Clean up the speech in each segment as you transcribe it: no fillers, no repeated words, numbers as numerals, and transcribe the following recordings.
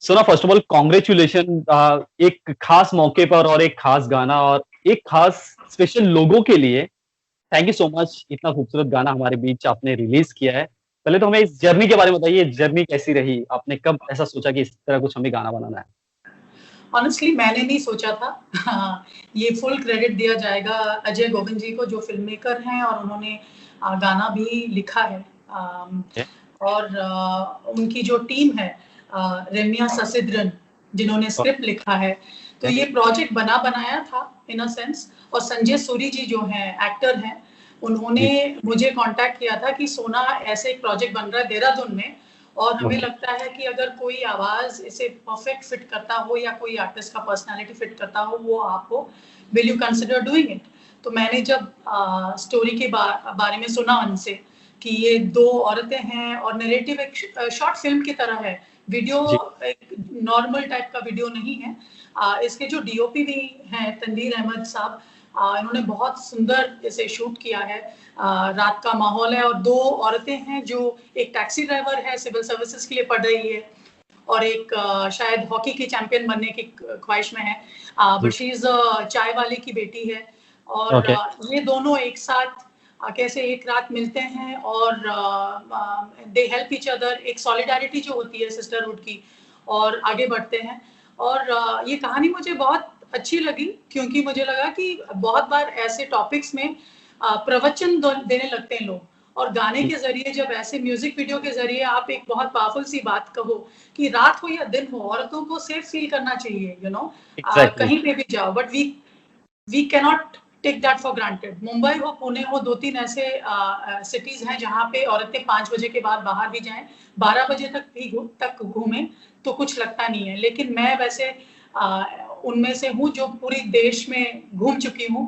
सोना, first of all congratulation, एक खास मौके पर और एक खास गाना और एक खास स्पेशल लोगों के लिए। थैंक यू सो मच, इतना खूबसूरत गाना हमारे बीच आपने रिलीज किया है। पहले तो हमें इस जर्नी के बारे में बताइए, जर्नी कैसी रही? आपने कब ऐसा सोचा कि इस तरह कुछ हमें गाना बनाना है? ऑनेस्टली मैंने नहीं सोचा था। हाँ, ये फुल क्रेडिट दिया जाएगा अजय गोविंद जी को, जो फिल्म मेकर हैं और उन्होंने गाना भी लिखा है। ओके। और उनकी जो टीम है, रम्या ससिद्रन, जिन्होंने स्क्रिप्ट लिखा है। तो ओके। ये प्रोजेक्ट बना बनाया था इन अ सेंस। और संजय सूरी जी जो हैं एक्टर हैं, उन्होंने जी। मुझे कांटेक्ट किया था कि सोना ऐसे एक प्रोजेक्ट बन रहा है देहरादून में, और हमें ओके। लगता है कि अगर कोई आवाज इसे परफेक्ट फिट करता हो या कोई आर्टिस्ट का पर्सनालिटी फिट करता हो, वो आप हो, will you consider doing it? तो मैंने जब स्टोरी के बारे में सुना उनसे कि ये दो औरतें हैं और नैरेटिव एक शॉर्ट फिल्म की तरह है, वीडियो जी। एक नॉर्मल टाइप का वीडियो नहीं है। इसके जो डीओपी भी हैं तनवीर अहमद साहब, इन्होंने बहुत सुंदर इसे शूट किया है। रात का माहौल है और दो औरतें हैं, जो एक टैक्सी ड्राइवर है, सिविल सर्विसेज के लिए पढ़ रही है, और एक शायद हॉकी की चैंपियन बनने की ख्वाहिश में है, बट जी। शी इज चाय वाले की बेटी है। और ओके। ये दोनों एक साथ कैसे एक रात मिलते हैं और दे हेल्प ईच अदर, एक सॉलिडारिटी जो होती है सिस्टरहुड की, और आगे बढ़ते हैं। और ये कहानी मुझे बहुत अच्छी लगी, क्योंकि मुझे लगा कि बहुत बार ऐसे टॉपिक्स में प्रवचन देने लगते हैं लोग, और गाने जी। के जरिए जब ऐसे म्यूजिक वीडियो के जरिए आप एक बहुत पावरफुल सी बात कहो कि रात हो या दिन हो, औरतों को सेफ फील करना चाहिए, एग्जैक्टली। कहीं पे भी जाओ, but we cannot take that for granted. Mumbai हो, पुणे हो, दो तीन ऐसे सिटीज हैं जहाँ पे औरतें 5 बजे के बाद बाहर भी जाएं, 12 बजे तक घूमें, तो कुछ लगता नहीं है। लेकिन मैं वैसे उनमें से हूँ जो पूरी देश में घूम चुकी हूँ।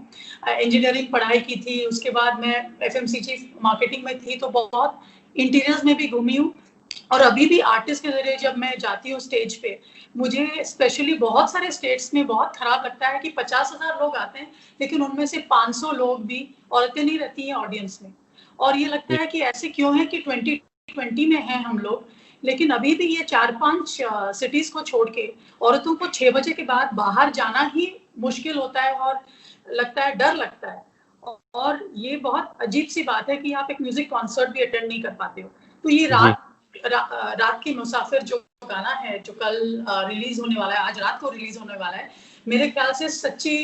इंजीनियरिंग पढ़ाई की थी, उसके बाद मैं एफएमसीजी मार्केटिंग में थी, तो बहुत इंटीरियर्स में भी घूमी हूँ। और अभी भी आर्टिस्ट के जरिए जब मैं जाती हूँ स्टेज पे, मुझे स्पेशली बहुत सारे स्टेट्स में बहुत खराब लगता है कि 50,000 लोग आते हैं, लेकिन उनमें से 500 लोग भी औरतें नहीं रहती हैं ऑडियंस में। और ये लगता है कि ऐसे क्यों है कि 2020 में हैं हम लोग, लेकिन अभी भी ये 4-5 सिटीज को छोड़ के औरतों को 6 बजे के बाद बाहर जाना ही मुश्किल होता है, और लगता है, डर लगता है। और ये बहुत अजीब सी बात है कि आप एक म्यूजिक कॉन्सर्ट भी अटेंड नहीं कर पाते हो। तो ये जी। रात की मुसाफिर जो गाना है, जो कल रिलीज होने वाला है, आज रात को रिलीज होने वाला है, मेरे ख्याल से सच्ची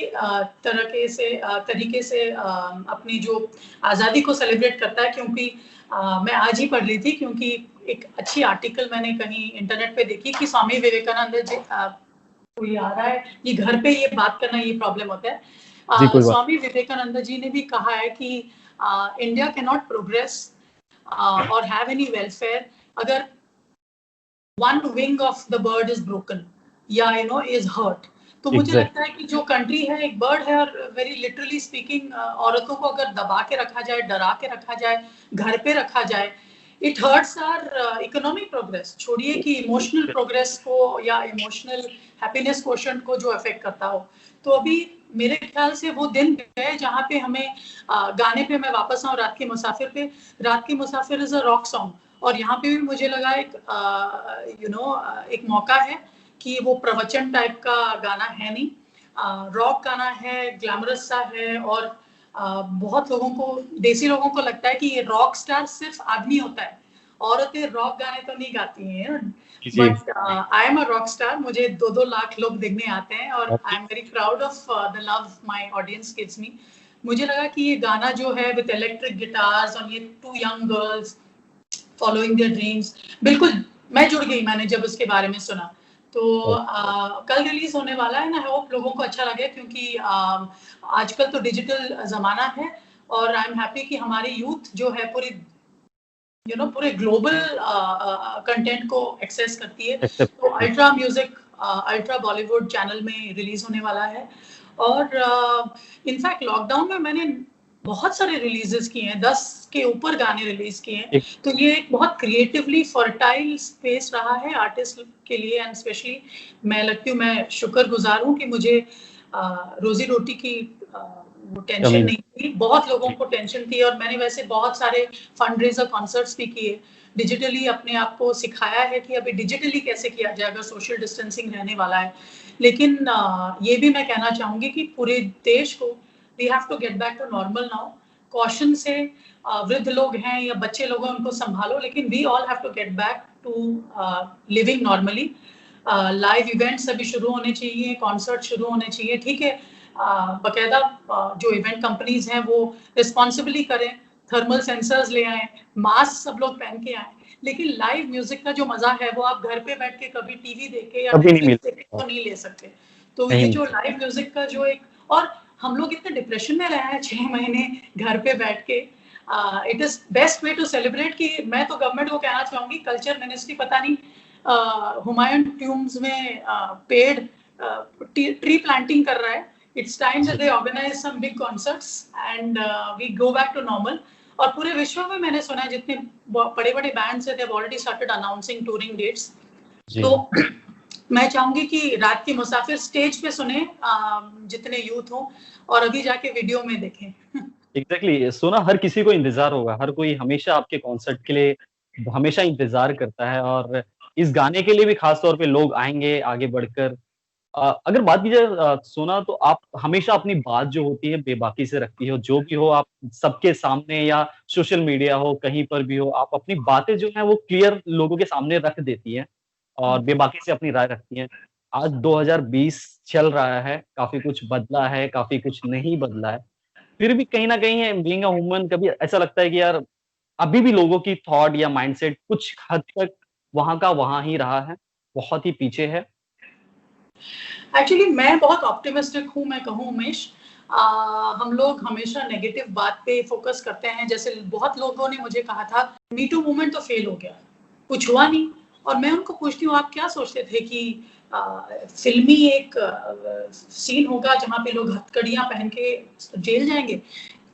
तरीके से अपनी जो आज़ादी को सेलिब्रेट करता है। क्योंकि मैं आज ही पढ़ रही थी, क्योंकि एक अच्छी आर्टिकल मैंने कहीं इंटरनेट पे देखी कि स्वामी विवेकानंद जी, कोई आ रहा है, ये घर पे ये बात करना ये प्रॉब्लम होता है। जी, कोई बात। स्वामी विवेकानंद जी ने भी कहा है कि इंडिया कैन नॉट प्रोग्रेस और हैव एनी वेलफेयर अगर one wing of the bird is broken, या इज हर्ट। तो मुझे लगता है एग्जैक्टली। कि जो कंट्री है एक बर्ड है, और वेरी लिटरली स्पीकिंग, औरतों को अगर दबा के रखा जाए, डरा के रखा जाए, घर पे रखा जाए, it hurts our economic progress. छोड़िए कि इमोशनल प्रोग्रेस को या इमोशनल हैप्पीनेस क्वोशंट को जो अफेक्ट करता हो। तो अभी मेरे ख्याल से वो दिन गए जहाँ पे हमें गाने पे मैं वापस आऊँ रात के मुसाफिर पे। रात के मुसाफिर इज अ रॉक सॉन्ग, और यहाँ पे भी मुझे लगा एक एक मौका है कि वो प्रवचन टाइप का गाना है नहीं, रॉक गाना है, ग्लैमरस सा है। और बहुत लोगों को, देसी लोगों को लगता है कि ये रॉक स्टार सिर्फ आदमी होता है, औरतें रॉक गाने तो नहीं गाती हैं। जी। But I am a rock star, मुझे 2-2 लाख लोग देखने आते हैं, और I okay. Am very proud of the love my audience gives me. मुझे लगा कि ये गाना जो है विद इलेक्ट्रिक गिटार्स और ये two young girls following their dreams, बिल्कुल मैं जुड़ गई मैंने जब उसके बारे में सुना। तो कल रिलीज होने वाला है ना, आई होप लोगों को अच्छा लगे, क्योंकि आजकल तो डिजिटल जमाना है, और आई एम हैप्पी कि हमारी यूथ जो है पूरी पूरे ग्लोबल कंटेंट को एक्सेस करती है। एक्सेप्ट तो करती है। Ultra music, ultra Bollywood channel में रिलीज होने वाला है। और इनफैक्ट लॉकडाउन में मैंने बहुत सारे रिलीजेस किए हैं, 10 के ऊपर गाने रिलीज किए हैं। एक। तो ये एक बहुत क्रिएटिवली फर्टाइल स्पेस रहा है आर्टिस्ट के लिए, एंड स्पेशली मैं लगती हूँ, मैं शुक्रगुजार हूँ कि मुझे रोजी रोटी की वो टेंशन कमी नहीं नहीं। थी। बहुत लोगों जी। को टेंशन थी, और मैंने वैसे बहुत सारे फंड रेजर कॉन्सर्ट्स भी किए, डिजिटली अपने आप को सिखाया है कि अभी डिजिटली कैसे किया जाए अगर सोशल डिस्टेंसिंग रहने वाला है। लेकिन ये भी मैं कहना चाहूँगी कि पूरे देश को we have to get back to normal now. Caution से वृद्ध लोग हैं या बच्चे लोग हैं उनको सँभालो, लेकिन we all have to get back to living normally. Live events अभी शुरू होने चाहिए, कॉन्सर्ट शुरू होने चाहिए, ठीक है। बाकायदा जो इवेंट कंपनीज हैं वो रिस्पॉन्सिबली करें, थर्मल सेंसर्स ले आएं, मास्क सब लोग पहन के आएं, लेकिन लाइव म्यूजिक का जो मजा है वो आप घर पे बैठ के कभी टीवी देख के या कभी नहीं नेटफ्लिक्स देख के मिलता। तो नहीं ले सकते। तो ये नहीं जो लाइव म्यूजिक का जो एक, और हम लोग इतने डिप्रेशन में रहे हैं 6 महीने घर पे बैठ के। It is best way to celebrate. कि मैं तो गवर्नमेंट को कहना चाहूंगी, कल्चर मिनिस्ट्री पता नहीं हुमायूं ट्यूम्स में पेड़ ट्री प्लांटिंग कर रहा है। It's time that they organise some big concerts and we go back to normal. और पूरे विश्व में मैंने सुना है जितने बड़े बड़े बैंड्स हैं they have already started announcing touring dates. तो मैं चाहूंगी कि रात के मुसाफिर स्टेज पे सुने जितने यूथ हो, और अभी जाके वीडियो में देखें। एग्जैक्टली सोना, हर किसी को इंतजार होगा, हर कोई हमेशा आपके कॉन्सर्ट के लिए हमेशा इंतजार करता है, और इस गाने के लिए भी खास तौर पे लोग आएंगे आगे बढ़कर। अगर बात की जाए सोना, तो आप हमेशा अपनी बात जो होती है बेबाकी से रखती हो, जो भी हो आप सबके सामने या सोशल मीडिया हो कहीं पर भी हो, आप अपनी बातें जो है वो क्लियर लोगों के सामने रख देती हैं और बेबाकी से अपनी राय रखती हैं। आज 2020 चल रहा है, काफी कुछ बदला है, काफी कुछ नहीं बदला है। फिर भी कहीं न कहीं बीइंग अ ह्यूमन कभी ऐसा लगता है कि यार अभी भी लोगों की थॉट या माइंडसेट कुछ हद तक वहाँ का वहाँ ही रहा है, बहुत ही पीछे है। एक्चुअली मैं बहुत ऑप्टिमिस्टिक हूँ, मैं कहूँ उमेश। हम लोग हमेशा नेगेटिव बात पे फोकस करते हैं। जैसे बहुत लोगों ने मुझे कहा था मी टू मूवमेंट तो फेल हो गया, कुछ हुआ नहीं। और मैं उनको पूछती हूँ आप क्या सोचते थे कि फिल्मी एक सीन होगा जहाँ पे लोग हथकड़ियाँ पहन के जेल जाएंगे?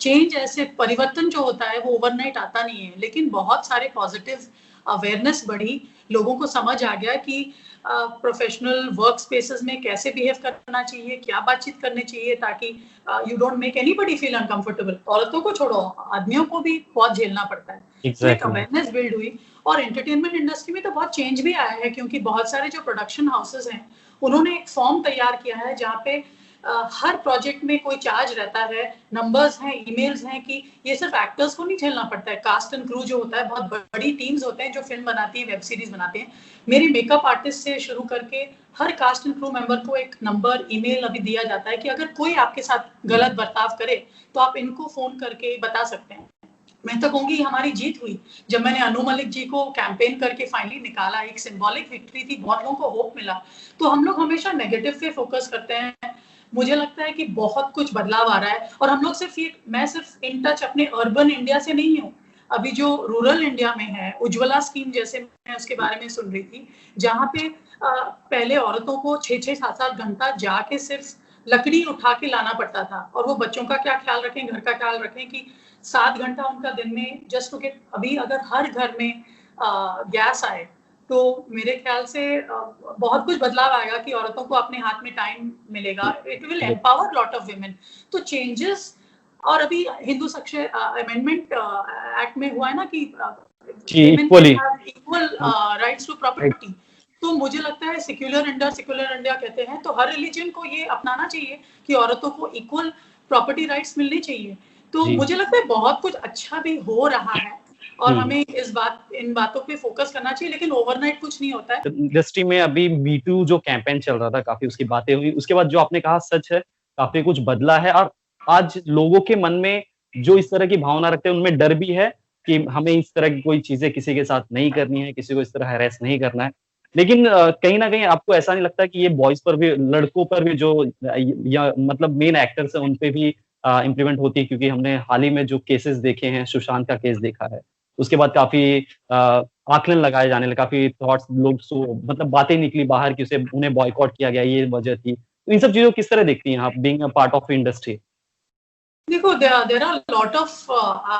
चेंज ऐसे परिवर्तन जो होता है वो ओवरनाइट आता नहीं है, लेकिन बहुत सारे पॉजिटिव अवेयरनेस बढ़ी, लोगों को समझ आ गया कि प्रोफेशनल वर्क स्पेसेस में कैसे बिहेव करना चाहिए, क्या बातचीत करनी चाहिए, ताकि you don't make anybody feel uncomfortable. औरतों को छोड़ो, आदमियों को भी बहुत झेलना पड़ता है। तो एक एग्ज़ैक्टली। अवेयरनेस बिल्ड हुई। और एंटरटेनमेंट इंडस्ट्री में तो बहुत चेंज भी आया है, क्योंकि बहुत सारे जो प्रोडक्शन हाउसेस हैं उन्होंने एक फॉर्म तैयार किया है जहाँ पे हर प्रोजेक्ट में कोई चार्ज रहता है, नंबर्स हैं, ईमेल्स हैं, कि ये सिर्फ एक्टर्स को नहीं झेलना पड़ता है। कास्ट एंड क्रू जो होता है, बहुत बड़ी टीम्स होते हैं जो फिल्म बनाती है, वेब सीरीज बनाते हैं। मेरी मेकअप आर्टिस्ट से शुरू करके हर कास्ट एंड क्रू मेंबर को एक नंबर, ईमेल अभी दिया जाता है कि अगर कोई आपके साथ गलत बर्ताव करे तो आप इनको फोन करके बता सकते हैं। मैं तो कहूंगी हमारी जीत हुई जब मैंने अनु मलिक जी को कैंपेन करके फाइनली निकाला। एक सिंबॉलिक विक्ट्री थी, बहुत लोगों को होप मिला। तो हम लोग हमेशा नेगेटिव पे फोकस करते हैं। मुझे लगता है कि बहुत कुछ बदलाव आ रहा है, और हम लोग सिर्फ ये, मैं सिर्फ इन टच अपने अर्बन इंडिया से नहीं हूँ। अभी जो रूरल इंडिया में है, उज्ज्वला स्कीम जैसे मैं उसके बारे में सुन रही थी, जहाँ पे पहले औरतों को 6-6, 7-7 घंटा जाके सिर्फ लकड़ी उठा के लाना पड़ता था, और वो बच्चों का क्या ख्याल रखें, घर का ख्याल रखें, कि 7 घंटा उनका दिन में जस्ट टू गेट। अभी अगर हर घर में गैस आए तो मेरे ख्याल से बहुत कुछ बदलाव आएगा कि औरतों को अपने हाथ में टाइम मिलेगा। It will empower lot of women. तो चेंजेस, और अभी हिंदू सक्ष अमेंडमेंट एक्ट में हुआ है ना कि जी, women can equally. have equal rights to property। तो मुझे लगता है सेक्युलर इंडिया कहते हैं, तो हर रिलीजन को ये अपनाना चाहिए कि औरतों को इक्वल प्रॉपर्टी राइट्स मिलने चाहिए। तो जी। मुझे लगता है बहुत कुछ अच्छा भी हो रहा है, और हुँ। हमें इन बातों पे फोकस करना चाहिए, लेकिन ओवरनाइट कुछ नहीं होता है। इंडस्ट्री में अभी मी टू जो कैंपेन चल रहा था, काफ़ी उसकी बातें हुई। उसके बाद जो आपने कहा सच है, काफ़ी कुछ बदला है, और आज लोगों के मन में जो इस तरह की भावना रखते हैं, उनमें डर भी है कि हमें इस तरह की कोई चीज़ें किसी के साथ नहीं करनी है, किसी को इस तरह हैरेस नहीं करना है। लेकिन कहीं न कहीं आपको ऐसा नहीं लगता कि ये बॉयज़ पर भी, लड़कों पर भी जो या मतलब मेन एक्टर्स हैं, उन पे भी इम्प्लीमेंट होती है? क्योंकि हमने हाल ही में जो केसेज़ देखे हैं, सुशांत का केस देखा है। उसके बाद काफ़ी आकलन लगाए जाने लगे, काफ़ी थॉट्स लोग मतलब बातें निकली बाहर कि उसे उन्हें बॉयकॉट किया गया, ये वजह थी। तो इन सब चीज़ों को किस तरह देखती हैं आप being a part of industry? देखो, देयर आर लॉट ऑफ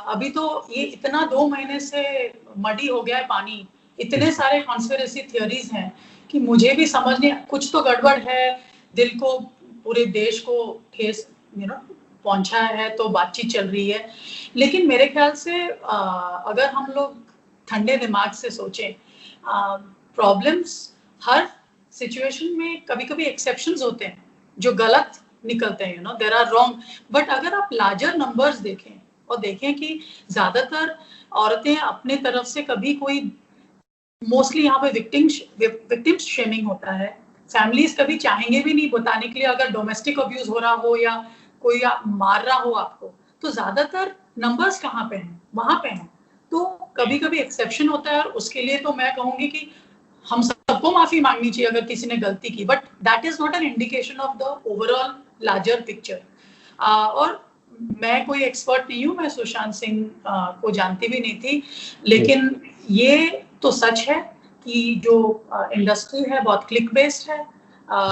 अभी तो ये इतना 2 महीने से मडी हो गया है पानी, इतने जी। सारे कॉन्स्पिरेसी थियरीज हैं कि मुझे भी समझ नहीं, कुछ तो गड़बड़ है। दिल को, पूरे देश को ठेस पहुंचा है, तो बातचीत चल रही है। लेकिन मेरे ख्याल से अगर हम लोग ठंडे दिमाग से सोचें। प्रॉब्लम्स हर सिचुएशन में कभी-कभी एक्सेप्शंस होते हैं जो गलत निकलते हैं, देयर आर रॉन्ग, बट अगर आप लार्जर नंबर्स देखें और देखें कि ज्यादातर औरतें अपने तरफ से कभी कोई, मोस्टली यहाँ पे विक्टिम शेमिंग होता है। फैमिलीज कभी चाहेंगे भी नहीं बताने के लिए अगर डोमेस्टिक अब्यूज हो रहा हो या कोई मार रहा हो आपको, तो ज्यादातर नंबर्स कहाँ पे हैं, वहां पे हैं। तो कभी कभी एक्सेप्शन होता है और उसके लिए तो मैं कहूंगी कि हम सबको माफी मांगनी चाहिए अगर किसी ने गलती की, but that is not an indication of the overall larger picture. और मैं कोई एक्सपर्ट नहीं हूँ, मैं सुशांत सिंह को जानती भी नहीं थी, लेकिन ये तो सच है कि जो इंडस्ट्री है बहुत क्लिक बेस्ड है।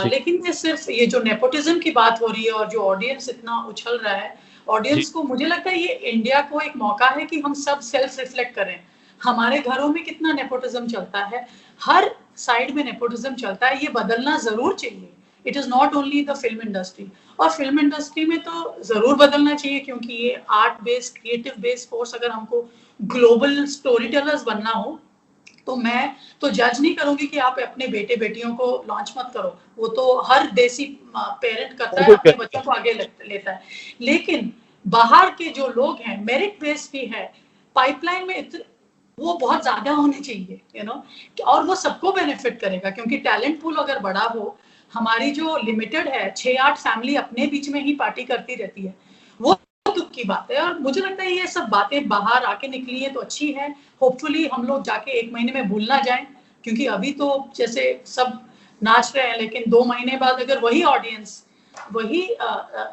लेकिन ये सिर्फ ये जो नेपोटिज्म की बात हो रही है और जो ऑडियंस इतना उछल रहा है, ऑडियंस को, मुझे लगता है ये इंडिया को एक मौका है कि हम सब सेल्फ रिफ्लेक्ट करें। हमारे घरों में कितना नेपोटिज्म चलता है, हर साइड में नेपोटिज्म चलता है, ये बदलना जरूर चाहिए। It is not only the film industry, और फिल्म इंडस्ट्री में तो जरूर बदलना चाहिए क्योंकि ये art based creative based force, अगर हमको ग्लोबल स्टोरी टेलर्स बनना हो तो मैं तो जज नहीं करूंगी कि आप अपने बेटे बेटियों को लॉन्च मत करो, वो तो हर देसी पेरेंट करता है, अपने बच्चों को आगे लेता है। लेकिन बाहर के जो लोग हैं मेरिट बेस्ड भी है, पाइपलाइन में वो बहुत ज्यादा होने चाहिए, और वो सबको बेनिफिट करेगा क्योंकि टैलेंट पूल अगर बड़ा हो, हमारी जो लिमिटेड है 6-8 फैमिली अपने बीच में ही पार्टी करती रहती है, वो दुख की बात है। और मुझे लगता है ये सब बातें बाहर आके निकली है तो अच्छी है। होपफुली हम लोग जाके 1 महीने में भूल ना जाएं, क्योंकि अभी तो जैसे सब नाच रहे हैं, लेकिन 2 महीने बाद अगर वही ऑडियंस वही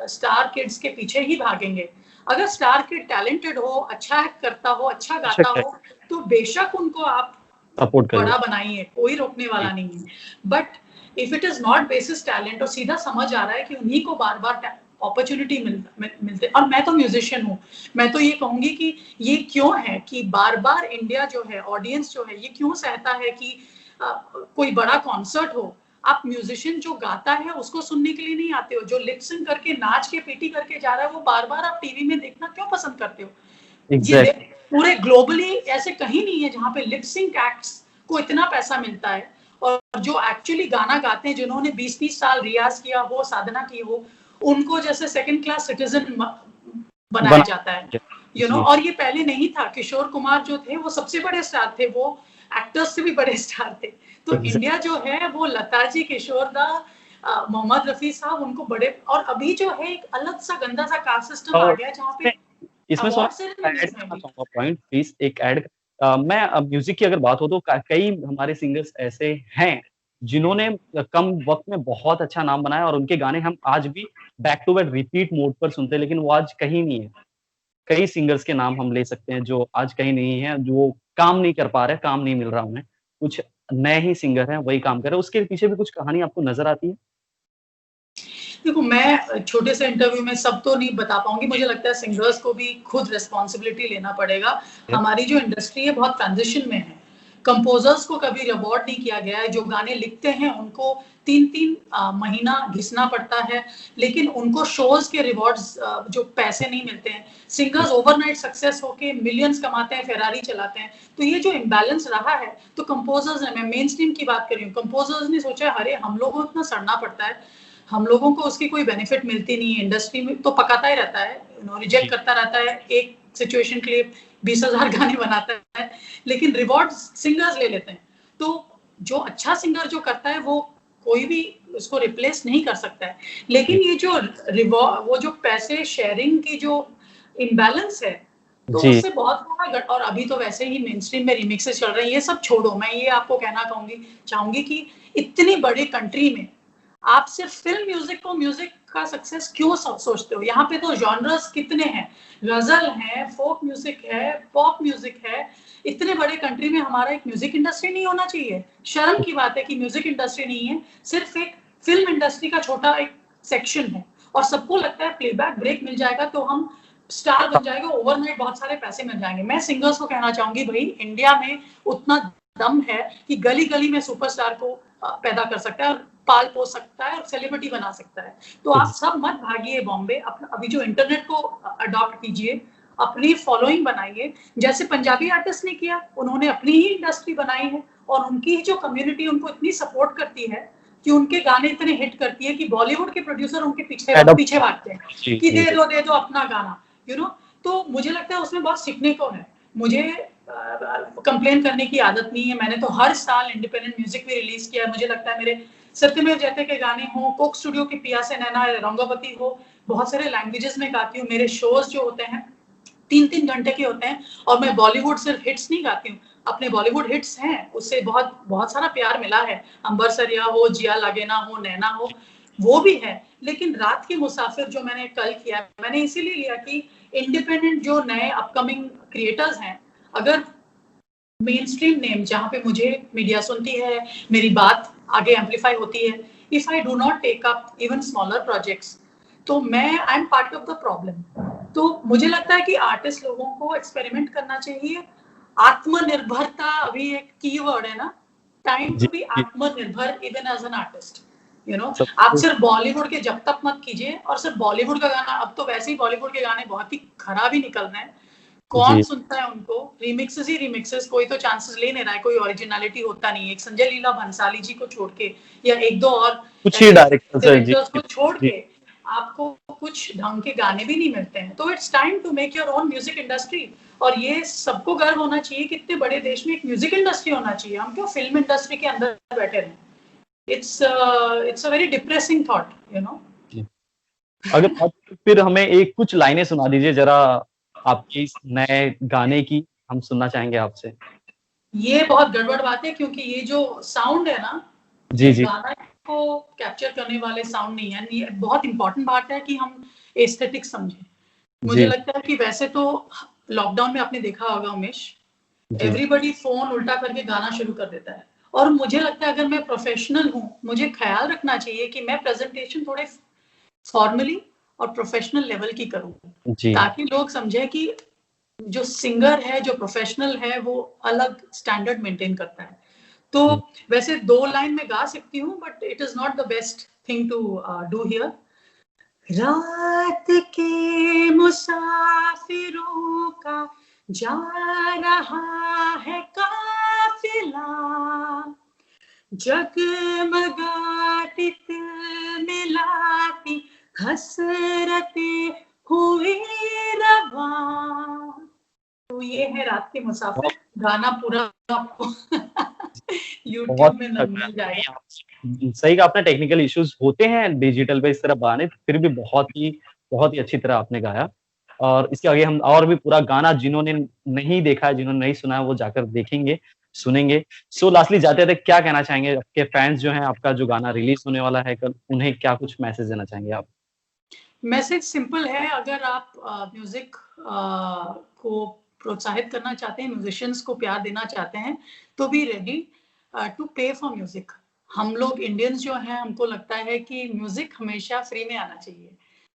स्टार किड्स के पीछे ही भागेंगे, अगर स्टार किड टैलेंटेड हो, अच्छा एक्ट करता हो, अच्छा गाता हो, तो बेशक उनको आप सपोर्ट बड़ा बनाइए, कोई रोकने वाला नहीं है। But if it is not basis talent और सीधा समझ आ रहा है कि उन्हीं को बार बार अपॉर्चुनिटी मिलते, और मैं तो म्यूजिशियन हूँ, मैं तो ये कहूंगी कि ये क्यों है कि बार बार इंडिया जो है, ऑडियंस जो है, ये क्यों सहता है कि कोई बड़ा कॉन्सर्ट हो, आप म्यूजिशियन जो गाता है उसको सुनने के लिए नहीं आते हो, जो लिप सिंक करके नाच के पीटी करके जा रहा है वो बार बार आप टीवी में देखना क्यों पसंद करते हो? ये पूरे ग्लोबली ऐसे कहीं नहीं है जहाँ पे लिप सिंक एक्ट्स को इतना पैसा मिलता है, और जो एक्चुअली गाना गाते हैं, जिन्होंने 20-20 साल रियाज किया हो, साधना की हो, उनको जैसे सेकंड क्लास सिटीजन बनाया जाता है, और ये पहले नहीं था। किशोर कुमार जो थे वो सबसे बड़े स्टार थे, वो एक्टर्स से भी बड़े स्टार थे। तो इंडिया जो है वो लता जी, किशोर दा, मोहम्मद रफी साहब, उनको बड़े, और अभी जो है एक अलग सा गंदा सा कास्ट सिस्टम आ गया जहाँ पे इसमें पॉइंट प्लीज एक ऐड। मैं म्यूजिक की अगर बात हो तो कई हमारे सिंगर्स ऐसे हैं जिन्होंने कम वक्त में बहुत अच्छा नाम बनाया और उनके गाने हम आज भी back to back repeat mode पर सुनते हैं, लेकिन वो आज कहीं नहीं है। कई सिंगर्स के नाम हम ले सकते हैं जो आज कहीं नहीं है, जो काम नहीं कर पा रहे, काम नहीं मिल रहा उन्हें, कुछ नए ही सिंगर हैं वही काम कर रहे हैं। उसके पीछे भी कुछ कहानी आपको नजर आती है? देखो, मैं छोटे से इंटरव्यू में सब तो नहीं बता पाऊंगी, मुझे लगता है सिंगर्स को भी खुद रिस्पॉन्सिबिलिटी लेना पड़ेगा। हमारी जो इंडस्ट्री है बहुत ट्रांजिशन में है, कंपोजर्स को कभी रिवॉर्ड नहीं किया गया है, जो गाने लिखते हैं उनको 3-3 महीना घिसना पड़ता है, लेकिन उनको शोज के रिवॉर्ड्स, जो पैसे नहीं मिलते हैं। सिंगर्स ओवरनाइट सक्सेस होके मिलियंस कमाते हैं, फेरारी चलाते हैं। तो ये जो इम्बैलेंस रहा है, तो कंपोजर्स ने, मैं मेन स्ट्रीम की बात कर रही हूँ, कंपोजर्स ने सोचा अरे हम लोगों को इतना सड़ना पड़ता है, हम लोगों को उसकी कोई बेनिफिट मिलती नहीं है, इंडस्ट्री में तो पकाता ही रहता है, रिजेक्ट करता रहता है, एक सिचुएशन के लिए 20,000 गाने बनाता है, लेकिन रिवॉर्ड सिंगर्स ले लेते हैं। तो जो अच्छा सिंगर जो करता है वो कोई भी उसको रिप्लेस नहीं कर सकता है। लेकिन ये जो वो जो पैसे शेयरिंग की जो इम्बैलेंस है, तो उससे बहुत बड़ा, और अभी तो वैसे ही मेन स्ट्रीम में रिमिक्सेस चल रहे हैं, ये सब छोड़ो। मैं ये आपको कहना चाहूंगी कि इतनी बड़ी कंट्री में आप सिर्फ फिल्म म्यूजिक को म्यूजिक का सक्सेस क्यों सोचते हो? यहाँ पे तो जॉनर्स कितने हैं, गजल है, फोक म्यूजिक है, पॉप म्यूजिक है। इतने बड़े कंट्री में हमारा एक म्यूजिक इंडस्ट्री नहीं होना चाहिए? शर्म की बात है कि म्यूजिक इंडस्ट्री नहीं है, सिर्फ एक फिल्म इंडस्ट्री का छोटा एक सेक्शन है, और सबको लगता है प्लेबैक ब्रेक मिल जाएगा तो हम स्टार बन जाएगा, ओवरनाइट बहुत सारे पैसे मिल जाएंगे। मैं सिंगर्स को कहना चाहूंगी, भाई इंडिया में उतना दम है कि गली गली में सुपरस्टार को पैदा कर सकता है, और पाल पोस सकता है, और सेलिब्रिटी बना सकता है। तो आप सब मत भागिए बॉम्बे, अभी जो इंटरनेट को अडॉप्ट कीजिए, अपनी फॉलोइंग बनाइए, जैसे पंजाबी आर्टिस्ट ने किया, उन्होंने अपनी ही इंडस्ट्री बनाई है और उनकी ही जो कम्युनिटी उनको इतनी सपोर्ट करती है कि उनके गाने इतने हिट करती है कि बॉलीवुड के प्रोड्यूसर उनके पीछे भागते हैं कि दे दो अपना गाना, यू नो। तो मुझे लगता है उसमें बहुत सीखने को है। मुझे कंप्लेन करने की आदत नहीं है, मैंने तो हर साल इंडिपेंडेंट म्यूजिक भी रिलीज किया है। मुझे लगता है मेरे सत्यमेव जयते के गाने हो, कोक स्टूडियो की पिया से नैना रंगावती हो, बहुत सारे लैंग्वेजेस में गाती हूँ। मेरे शोज जो होते हैं 3-3 घंटे के होते हैं और मैं बॉलीवुड सिर्फ हिट्स नहीं गाती हूँ, अपने बॉलीवुड हिट्स हैं, उससे बहुत बहुत सारा प्यार मिला है। अंबर सरिया हो, जिया लागेना हो, नैना हो, वो भी है। लेकिन रात के मुसाफिर जो मैंने कल किया, मैंने इसीलिए लिया कि इंडिपेंडेंट जो नए अपकमिंग क्रिएटर्स हैं, अगर मेन स्ट्रीम नेम जहाँ पे मुझे मीडिया सुनती है, मेरी बात आगे एम्पलीफाई होती है, if I do not take up even smaller projects, तो मैं I am part of the problem. तो मुझे लगता है कि आर्टिस्ट लोगों को एक्सपेरिमेंट करना चाहिए। आत्मनिर्भरता अभी एक कीवर्ड है ना, टाइम टू बी आत्मनिर्भर even as an artist, you know. आप सिर्फ बॉलीवुड के जब तक मत कीजिए, और सिर्फ बॉलीवुड का गाना, अब तो वैसे ही बॉलीवुड के गाने बहुत ही खराब ही निकल रहे हैं, कौन सुनता है उनको? रिमिक्सेस ही रिमिक्सेस, कोई तो चांसेस ले नहीं रहा है, कोई ओरिजिनलिटी होता नहीं है। एक संजय लीला भंसाली जी को छोड़ के या एक दो और कुछ ही डायरेक्टर्स को छोड़ के आपको कुछ ढंग के गाने भी नहीं मिलते हैं। तो it's time to make your own music industry, और ये सबको गर्व होना चाहिए कि इतने बड़े देश में एक म्यूजिक इंडस्ट्री होना चाहिए। हम क्यों फिल्म इंडस्ट्री के अंदर बैठे रहे? It's a very depressing thought, you know. अगर फिर हमें एक कुछ लाइनें सुना दीजिए जरा आपकी इस नए गाने की, हम सुनना चाहेंगे आपसे। ये बहुत गड़बड़ बात है, क्योंकि ये जो साउंड है ना, जी जी, गाना को कैप्चर करने वाले साउंड नहीं है। ये बहुत इंपॉर्टेंट बात है कि हम एस्थेटिक समझें। मुझे लगता है कि वैसे तो लॉकडाउन में आपने देखा होगा उमेश, एवरीबॉडी फोन उल्टा करके गाना शुरू कर देता है, और मुझे लगता है अगर मैं प्रोफेशनल हूँ, मुझे ख्याल रखना चाहिए कि मैं प्रेजेंटेशन थोड़े फॉर्मली और प्रोफेशनल लेवल की करूँ, ताकि लोग समझे कि जो सिंगर है, जो प्रोफेशनल है, वो अलग स्टैंडर्ड मेंटेन करता है। तो वैसे 2 लाइन में गा सकती हूँ, but it is not the best thing to do here. रात के मुसाफिरों का जा रहा है काफिला, जगमगाती मिलाती हसरतें हुई रवा। तो ये है रात के मुसाफिर, गाना पूरा आपको यूट्यूब में मिल जाएगा। सही कहा आपने, टेक्निकल इश्यूज होते हैं डिजिटल पे इस तरह गाने, फिर भी बहुत ही अच्छी तरह आपने गाया। और इसके आगे हम और भी पूरा गाना जिन्होंने नहीं देखा है, जिन्होंने नहीं सुना है, वो जाकर देखेंगे, सुनेंगे। सो लास्टली जाते थे क्या कहना चाहेंगे आपके फैंस जो हैं, आपका जो गाना रिलीज होने वाला है कल, उन्हें क्या कुछ मैसेज देना चाहेंगे आप? मैसेज सिंपल है, अगर आप म्यूजिक को प्रोत्साहित करना चाहते हैं, म्यूजिशियंस को प्यार देना चाहते हैं, तो B ready to pay for music. हम लोग इंडियंस जो हैं, हमको लगता है कि म्यूजिक हमेशा फ्री में आना चाहिए।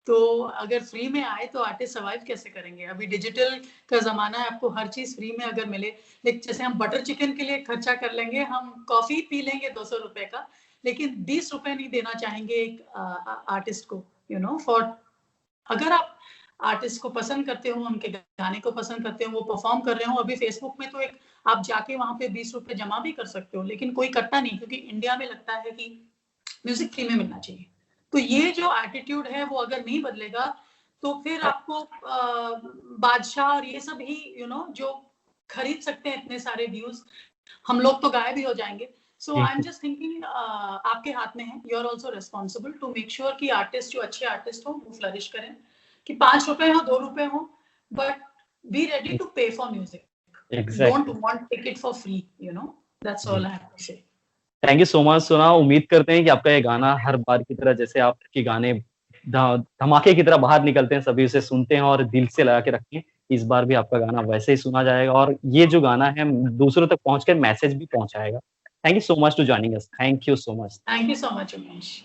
तो अगर फ्री में आए तो आर्टिस्ट सर्वाइव कैसे करेंगे? अभी डिजिटल का जमाना है, आपको हर चीज फ्री में अगर मिले, लेकिन जैसे हम बटर चिकन के लिए खर्चा कर लेंगे, हम कॉफी पी लेंगे 200 रुपए का, लेकिन 20 रुपए नहीं देना चाहेंगे एक आर्टिस्ट को, यू नो। फॉर अगर आप आर्टिस्ट को पसंद करते हो, उनके गाने को पसंद करते हो, वो परफॉर्म कर रहे हो, अभी फेसबुक में तो एक आप जाके वहां पे 20 रुपए जमा भी कर सकते हो, लेकिन कोई करता नहीं, क्योंकि इंडिया में लगता है कि म्यूजिक फ्री में मिलना चाहिए। तो ये जो एटीट्यूड है, वो अगर नहीं बदलेगा, तो फिर आपको बादशाह और ये सब ही, यू नो, जो खरीद सकते हैं इतने सारे व्यूज, हम लोग तो गायब ही हो जाएंगे। So I am just thinking, आपके हाथ में है, you are also responsible to make sure कि आर्टिस्ट जो अच्छे आर्टिस्ट हो, वो फ्लरिश करें, कि 5 रुपए हो, 2 रुपए हो, but be ready to pay for music. Don't want ticket for free, you know. That's all I have to say. Thank you so much Sona. उम्मीद करते हैं कि आपका ये गाना हर बार की तरह, जैसे आपके गाने धमाके की तरह बाहर निकलते हैं, सभी उसे सुनते हैं और दिल से लगा के रखते हैं, इस बार भी आपका गाना वैसे ही सुना जाएगा और ये जो गाना है दूसरों तक पहुंचकर मैसेज भी पहुंचाएगा। Thank you so much to joining us. Thank you so much. Thank you so much Umesh.